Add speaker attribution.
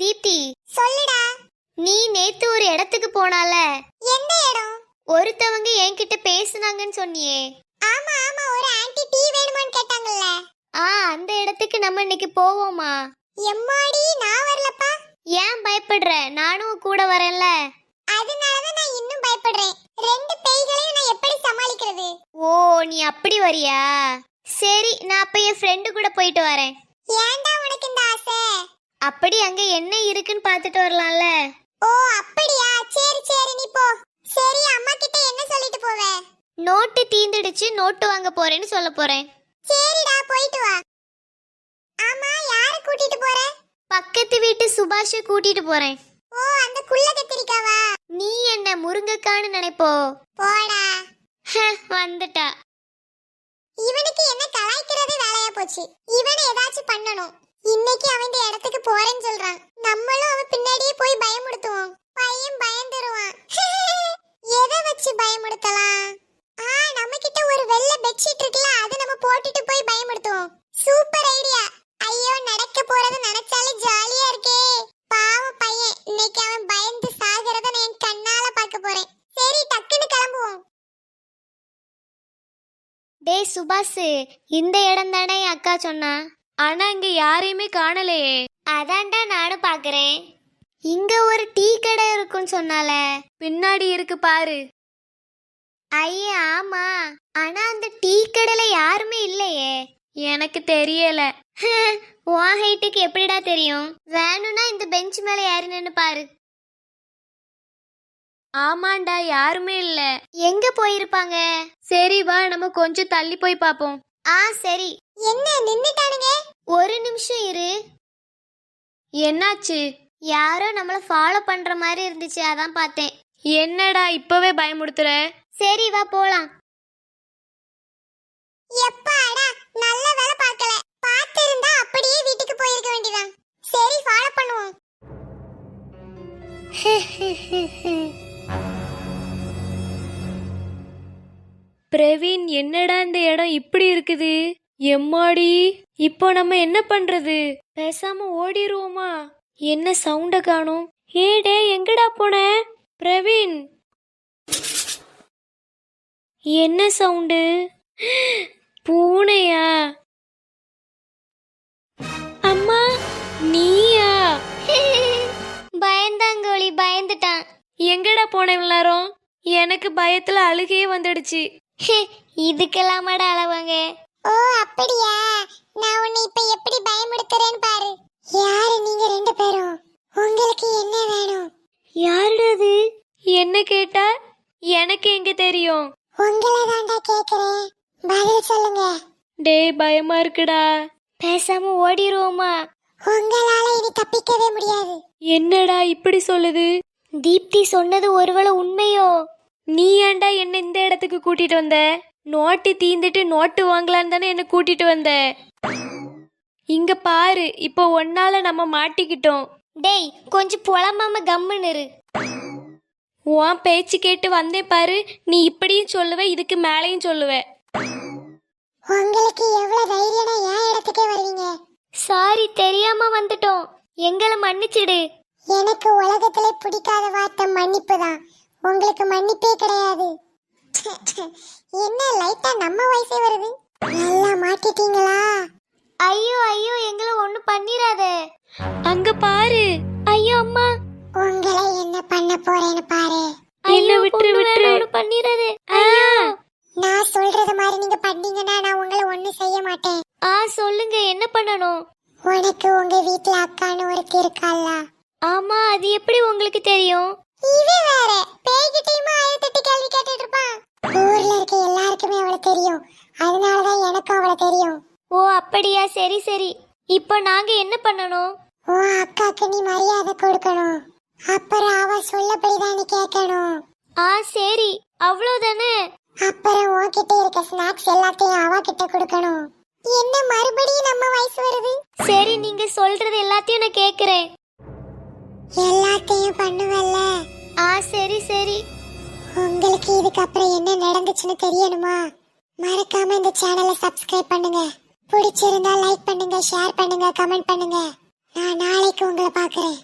Speaker 1: தீப்தி,
Speaker 2: சொல்லுடா.
Speaker 1: நீ நேத்து ஒரு இடத்துக்கு போனால,
Speaker 2: எந்த இடம்?
Speaker 1: ஒருத்தவங்க என்கிட்ட பேசுனாங்கன்னு சொன்னியே.
Speaker 2: ஆமா ஆமா, ஒரு ஆன்ட்டி டீ வேணுமான்னு கேட்டாங்கல்ல.
Speaker 1: அந்த இடத்துக்கு நம்ம இன்னைக்கு போவோமா?
Speaker 2: எம்மாடி, நான் வரலப்பா.
Speaker 1: ஏன் பயப்படுற? நானும் கூட வரேன்ல.
Speaker 2: அதனாலதான் நான் இன்னும் பயப்படுறேன். ரெண்டு பேய்களையும் நான் எப்படி சமாளிக்கிறது?
Speaker 1: ஓ, நீ அப்படி வரியா? சரி, நான் அப்ப என் ஃப்ரெண்டு கூட போயிட்டு வரேன்.
Speaker 2: ஏன்டா உனக்கு இந்த ஆசை?
Speaker 1: அப்படி அங்க என்ன இருக்குன்னு பார்த்துட்டு வரலாம்ல.
Speaker 2: ஓ அப்படியா, சரி சரி, நீ போ. சரி, அம்மா கிட்ட என்ன சொல்லிட்டு போவே?
Speaker 1: நோட்டு தீந்துடுச்சு, நோட்டு வாங்க போறேன்னு சொல்ல போறேன்.
Speaker 2: சரிடா, போயிட்டு வா. ஆமா, யார கூட்டிட்டு போற?
Speaker 1: பக்கத்து வீட்டு சுபாஷை கூட்டிட்டு போறேன்.
Speaker 2: ஓ, அந்த குள்ள கத்திரிக்காவா?
Speaker 1: நீ என்ன முருங்கக்கான்னு நினைப்போ?
Speaker 2: போடா.
Speaker 1: வந்துட்டா.
Speaker 2: இவனுக்கு என்ன கலாய்க்கிறது வேலையா போச்சு. இவனை ஏதாச்சும் பண்ணணும். இன்னைக்கு அவன் இந்த இடத்துக்கு போறேன்னு சொல்றான். நம்மளும் அவன் பின்னாடியே போய் பயமுடுத்துவோம். பையன் பயந்துருவான். எதை வச்சு பயமுடுத்தலாம்? நம்ம கிட்ட ஒரு வெள்ளை பெட்ஷீட் இருக்குல்ல, அதை நம்ம போட்டுட்டு போய் பயமுடுத்துவோம். Super idea. ஐயோ, நடக்க போறது நினைச்சாலே ஜாலியா இருக்கே. பாவம் பையன், இன்னைக்கு அவன் பயந்து சாகிறத நான் கண்ணால பார்க்க போறேன். சரி, டக்குன்னு கிளம்புவோம்.
Speaker 1: டேய் சுபாஷ், இந்த இடம் தானே என் அக்கா சொன்னா.
Speaker 3: ஆனா இங்க யாரையுமே காணலையே.
Speaker 1: அதான்டா நானும் பாக்குறேன். இங்க ஒரு டீ கடை இருக்குன்னு சொன்னால.
Speaker 3: பின்னாடி இருக்கு பாரு.
Speaker 1: ஐயா ஆமா, ஆனா அந்த டீ கடையில யாருமே இல்லையே.
Speaker 3: எனக்கு தெரியல.
Speaker 1: உன் ஹைட்டுக்கு எப்படிடா தெரியும்? வேணும்னா இந்த பெஞ்ச் மேல யாரு நின்னு பாரு.
Speaker 3: ஆமாண்டா, யாருமே இல்ல.
Speaker 1: எங்க போயிருப்பாங்க?
Speaker 3: சரி வா, நம்ம கொஞ்சம் தள்ளி போய் பாப்போம்.
Speaker 1: சரி.
Speaker 2: என்ன நின்னுட்டானுங்க?
Speaker 1: ஒரு நிமிஷம் இரு.
Speaker 3: என்னாச்சு?
Speaker 1: யாரோ நம்மள ஃபாலோ பண்ற மாதிரி இருந்துச்சு, அதான் பார்த்தேன்.
Speaker 3: என்னடா இப்பவே பயமுடுத்துற?
Speaker 1: சரி வா போலாம்.
Speaker 2: எப்பாடா, நல்ல வேலை பார்க்கல. பார்த்திருந்தா அப்படியே வீட்டுக்கு போயிருக்க வேண்டியதான். சரி, ஃபாலோ பண்ணுவோம்.
Speaker 3: பிரவீன், என்னடா இந்த இடம் இப்படி இருக்குது? எம்மாடி, இப்போ நம்ம என்ன பண்றது? பேசாம ஓடிடுவோமா? என்ன சவுண்ட காணோம்? ஏடே, எங்கடா போன பிரவீன்? என்ன சவுண்டு? பூனையா? அம்மா, நீயா?
Speaker 1: பயந்தாங்கோழி, பயந்துட்டான்.
Speaker 3: எங்கடா போன எல்லாரும்? எனக்கு பயத்துல அழுகையே வந்துடுச்சு.
Speaker 1: இதுக்கெல்லாமாடா அளவாங்க?
Speaker 2: ஓ அப்படியா, நான் உன்னை இப்ப எப்படி பயமுடுத்துறேன்னு பாரு. யாரு நீங்க ரெண்டு பேரும்? உங்களுக்கு என்ன வேணும்?
Speaker 3: யாருடது? என்ன கேட்டா? எனக்கு எங்க தெரியும்?
Speaker 2: உங்களை தாண்டா கேக்குறேன், பதில் சொல்லுங்க.
Speaker 3: டேய், பயமா இருக்குடா.
Speaker 1: பேசாம ஓடிடுவோமா?
Speaker 2: உங்களால இனி தப்பிக்கவே முடியாது.
Speaker 3: என்னடா இப்படி சொல்லுது?
Speaker 1: தீப்தி சொன்னது ஒருவேளை உண்மையோ?
Speaker 3: நீ ஏன்டா என்ன இந்த இடத்துக்கு கூட்டிட்டு வந்த? நோட்டு தீந்துட்டு நோட்டு வாங்கலான்னு தானே என்ன கூட்டிட்டு வந்த. இங்க பாரு, இப்போ ஒன்னால நம்ம மாட்டிக்கிட்டோம்.
Speaker 1: டேய், கொஞ்சம் புலம்பாம கம்முன்னு இரு.
Speaker 3: உன் பேச்சு கேட்டு வந்தேன் பாரு. நீ இப்படியும் சொல்லுவ, இதுக்கு மேலையும் சொல்லுவ.
Speaker 2: உங்களுக்கு எவ்வளவு தைரியம்னா என் இடத்துக்கே வருவீங்க?
Speaker 1: சாரி, தெரியாம வந்துட்டோம், எங்களை மன்னிச்சிடு.
Speaker 2: எனக்கு உலகத்திலே பிடிக்காத வார்த்தை மன்னிப்பு தான். உங்களுக்கு மன்னிப்பே கிடையாது. என்ன லைட்டா நம்ம வயசே வருது. நல்லா மாட்டிட்டீங்களா?
Speaker 1: ஐயோ ஐயோ, எங்களை ஒண்ணு பண்ணிராத.
Speaker 3: அங்க பாரு.
Speaker 1: ஐயோ அம்மா,
Speaker 2: உங்களை என்ன பண்ண போறேன்னு பாரு.
Speaker 3: என்ன விட்டு விட்டு
Speaker 1: பண்ணிராத.
Speaker 2: நான் சொல்றது மாதிரி நீங்க பண்ணீங்கன்னா நான் உங்களை ஒண்ணும் செய்ய மாட்டேன்.
Speaker 1: சொல்லுங்க, என்ன பண்ணணும்?
Speaker 2: உனக்கு உங்க வீட்டுல அக்கான்னு ஒருத்தி இருக்கால?
Speaker 1: ஆமா, அது எப்படி உங்களுக்கு தெரியும்?
Speaker 2: இவன் வேற பேய்கிட்டயுமா 1008 கேள்வி கேட்டுட்டு இருப்பான். ஊர்ல இருக்க எல்லாருக்குமே அவளை தெரியும், அதனாலதான் எனக்கும் அவளை தெரியும்.
Speaker 1: ஓ அப்படியா, சரி சரி. இப்போ நாங்க என்ன பண்ணணும்?
Speaker 2: உன் அக்காக்கு நீ மரியாதை கொடுக்கணும். அப்புறம் அவ சொல்லபடிதான் நீ கேட்கணும்.
Speaker 1: சரி, அவ்வளவுதானே.
Speaker 2: அப்புறம் உன்கிட்ட இருக்க ஸ்நாக்ஸ் எல்லாத்தையும் அவ கிட்ட கொடுக்கணும். என்ன மறுபடியும் நம்ம வயசு வருது?
Speaker 1: சரி, நீங்க சொல்றது எல்லாத்தையும் நான் கேக்குறேன்.
Speaker 2: எல்லாத்தையும் பண்ணுவல்ல?
Speaker 1: சரி சரி.
Speaker 2: உங்களுக்கு இதுக்கப்புறம் என்ன நடந்துச்சுன்னு தெரியணுமா? மறக்காம இந்த சேனலை சப்ஸ்கிரைப் பண்ணுங்க. பிடிச்சிருந்தா லைக் பண்ணுங்க, ஷேர் பண்ணுங்க, கமெண்ட் பண்ணுங்க. நான் நாளைக்கு உங்க உங்களை பாக்குறேன்.